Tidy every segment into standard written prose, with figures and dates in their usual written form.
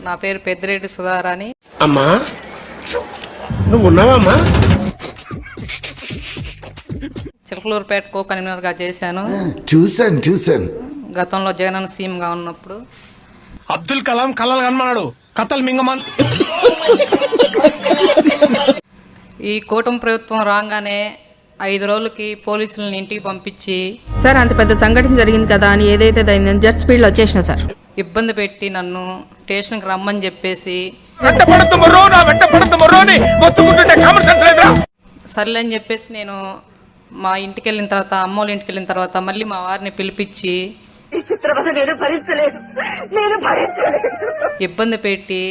నా పేరు పెద్దిరెడ్డి సుధారాణి. అమ్మా నువ్వు ఉన్నావమ్మా? చిలకలూరుపేట కో కన్వీనర్గా చేశాను. చూశాను. గతంలో జగనన్న సీఎంగా ఉన్నప్పుడు. అబ్దుల్ కలాం కలలు కనమన్నాడు, కథలు మింగమన్. ఈ కూటమి ప్రభుత్వం రాగానే 5 రోజులకి పోలీసులను ఇంటికి పంపించి సార్ అంత పెద్ద సంఘటన జరిగింది కదా అని ఏదైతే దాన్ని జెట్ స్పీడ్లో వచ్చేసిన సార్ ఇబ్బంది పెట్టి నన్ను స్టేషన్కి రమ్మని చెప్పేసి సర్లే అని చెప్పేసి నేను మా ఇంటికి వెళ్ళిన తర్వాత, అమ్మోళ్ళ ఇంటికి వెళ్ళిన తర్వాత మళ్ళీ మా వారిని పిలిపించి ఇబ్బంది పెట్టి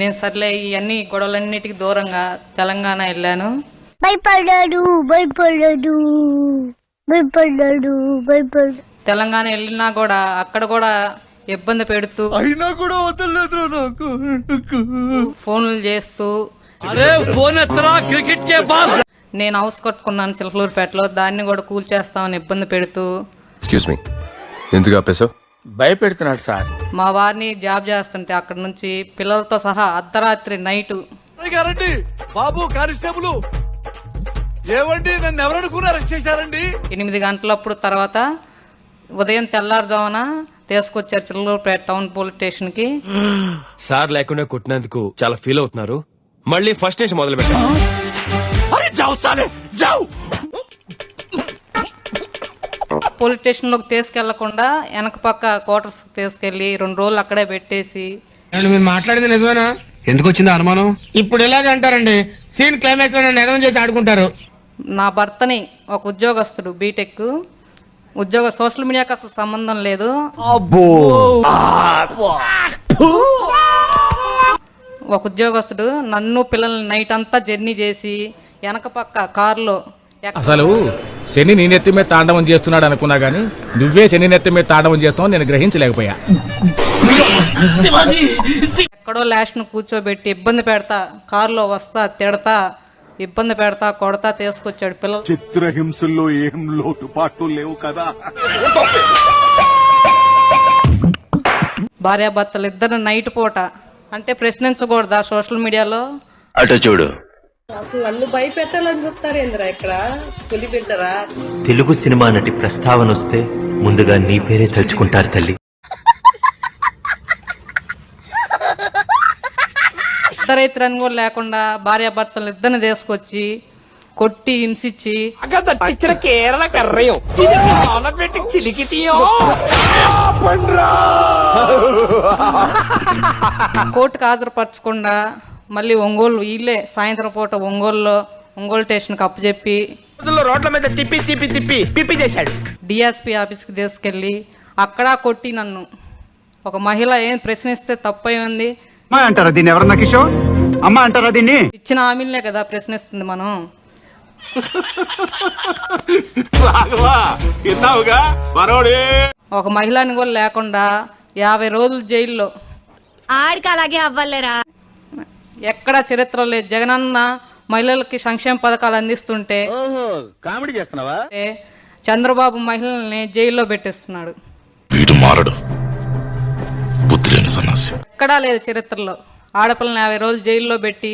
నేను సర్లే ఇవన్నీ గొడవలన్నిటికీ దూరంగా తెలంగాణ వెళ్ళాను. తెలంగాణ వెళ్ళినా కూడా అక్కడ కూడా ఇబ్బంది పెడుతూ అయినా కూడా వదలలేదు నాకు. ఫోన్లు చేస్తూ నేను హౌస్ కట్టుకున్నాను చిలకలూరుపేటలో, దాన్ని కూడా కూల్చేస్తామని ఇబ్బంది పెడుతూ. ఎక్స్క్యూజ్ మీ, ఎందుకు ఆపేశావు? భయపెడుతున్నాడు సార్. మా వారిని జాబ్ చేస్తుంటే అక్కడ నుంచి పిల్లలతో సహా అర్ధరాత్రి నైటు బాబు కానిస్టేబుల్ ఏమండి నన్ను ఎవరనుకుని అరెస్ట్ చేశారండి? 8 గంటలప్పుడు తర్వాత ఉదయం తెల్లారుజామున తీసుకొచ్చారు చిలకలూరుపేట టౌన్ పోలీస్ స్టేషన్ కి. సార్ లేకుండా కొట్టినందుకు చాలా ఫీల్ అవుతున్నారు. మళ్ళీ ఫస్ట్ నుంచి మొదలు పెట్టారు. పోలీస్ స్టేషన్ లోకి తీసుకెళ్లకుండా వెనక పక్క క్వార్టర్స్ తీసుకెళ్లి 2 రోజులు అక్కడే పెట్టేసి. మీరు మాట్లాడింది నిజమేనా? ఎందుకు వచ్చింది అనుమానం? ఇప్పుడు ఎలాగంటారండి, సీన్ క్లైమాక్స్ లో నిర్ణయం చేసి ఆడుకుంటారు. నా భర్తని ఒక ఉద్యోగస్తుడు బీటెక్ సోషల్ మీడియాకి అసలు సంబంధం లేదు. ఒక ఉద్యోగస్తుడు నన్ను పిల్లల్ని నైట్ అంతా జర్నీ చేసి వెనక పక్క కారులో. అసలు శని నీ నెత్తి మీద తాండవం చేస్తున్నాడు అనుకున్నా గానీ నువ్వే శని నెత్తి మీద తాండవం చేస్తావు నేను గ్రహించలేకపోయా. ఎక్కడో లాస్ట్ ను కూర్చోబెట్టి ఇబ్బంది పెడతా, కారులో వస్తా, తిడతా, ఇబ్బంది పెడతా, కొడతా తీసుకొచ్చాడు పిల్లలు. చిత్రహింసల్లో ఏం లోటుపాట్లు లేవు కదా. భార్యాభర్తలు ఇద్దరు నైట్ పూట అంటే ప్రశ్నించకూడదా సోషల్ మీడియాలో? అటు చూడు, అసలు నన్ను భయపెట్టాలని చెప్తారు ఏంద్రా, ఇక్కడ పులి పెట్టరా? తెలుగు సినిమా నటి ప్రస్తావన వస్తే ముందుగా నీ పేరే తలుచుకుంటారు తల్లి. ఇద్దరైతురని కూడా లేకుండా భార్యాభర్తలు ఇద్దరిని తీసుకొచ్చి కొట్టి హింసించి కోర్టుకు హాజరుపరచకుండా మళ్ళీ ఒంగోలు వీళ్ళే సాయంత్రం పూట ఒంగోలు స్టేషన్కి అప్పచెప్పి రోడ్ల మీద తిప్పి తిప్పి తిప్పి పిప్పి చేశాడు. డిఎస్పీ ఆఫీస్కి తీసుకెళ్ళి అక్కడ కొట్టి నన్ను. ఒక మహిళ ఏం ప్రశ్నిస్తే తప్పై ఉంది అంటారా దీన్ని? ఎవరన్నా కిషోర్ అమ్మ అంటారా దీన్ని? ఇచ్చిన హామీలనే కదా ప్రశ్నిస్తుంది మనం. ఒక మహిళని కూడా లేకుండా 50 రోజులు జైల్లో. ఆడికి అలాగే అవ్వలేరా? ఎక్కడ చరిత్ర లేదు. జగనన్న మహిళలకి సంక్షేమ పథకాలు అందిస్తుంటే కామెడీ చేస్తున్నావా? చంద్రబాబు మహిళల్ని జైల్లో పెట్టేస్తున్నాడు. వీడు మారడు, బుద్ధి లేని సన్నాసి. ఎక్కడా లేదు చరిత్రలో. ఆడపిల్లని 50 రోజులు జైల్లో పెట్టి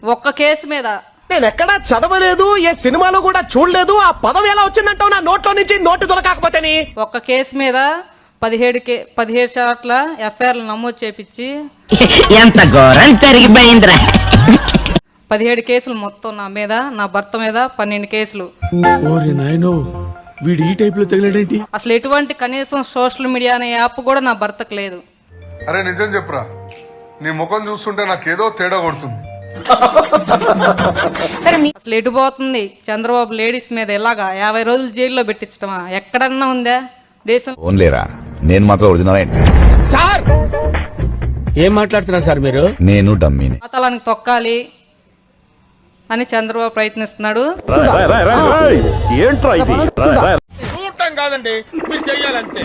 ఒక్క కేసు మీద. నేను ఎక్కడా చదవలేదు, ఏ సినిమాలో కూడా చూడలేదు. ఆ పదవి ఎలా వచ్చిందంటావు నా నోట్లో నుంచి? నోటు దొరకాకపోతే ఒక్క కేసు మీద 17 సార్ల ఎఫ్ఐఆర్లు నమోదు చేపించి ఎంత ఘోరం జరిగిపోయిందిరా. 17 కేసులు మొత్తం నా మీద, నా భర్త మీద 12 కేసులు. వీడు ఈ టైప్ లో తగిలేడేంటి? అసలు ఎటువంటి కనీసం సోషల్ మీడియా అనే యాప్ కూడా నా భర్తకు లేదు. అరే నిజం చెప్పురా, నీ ముఖం చూస్తుంటే నాకేదో తేడా కొడుతుంది. అసలు ఎటు పోతుంది చంద్రబాబు లేడీస్ మీద ఇలాగా 50 రోజులు జైల్లో పెట్టించడమా? ఎక్కడన్నా ఉందా దేశం? ఓన్లేరా నేను మాత్రం ఒరిజినల్. సార్ ఏం మాట్లాడుతున్నారు సార్ మీరు? నేను డమ్మీని. పాతాళానికి తొక్కాలి అని చంద్రబాబు ప్రయత్నిస్తున్నాడు. కాదండి, మీరు చెయ్యాలంతే.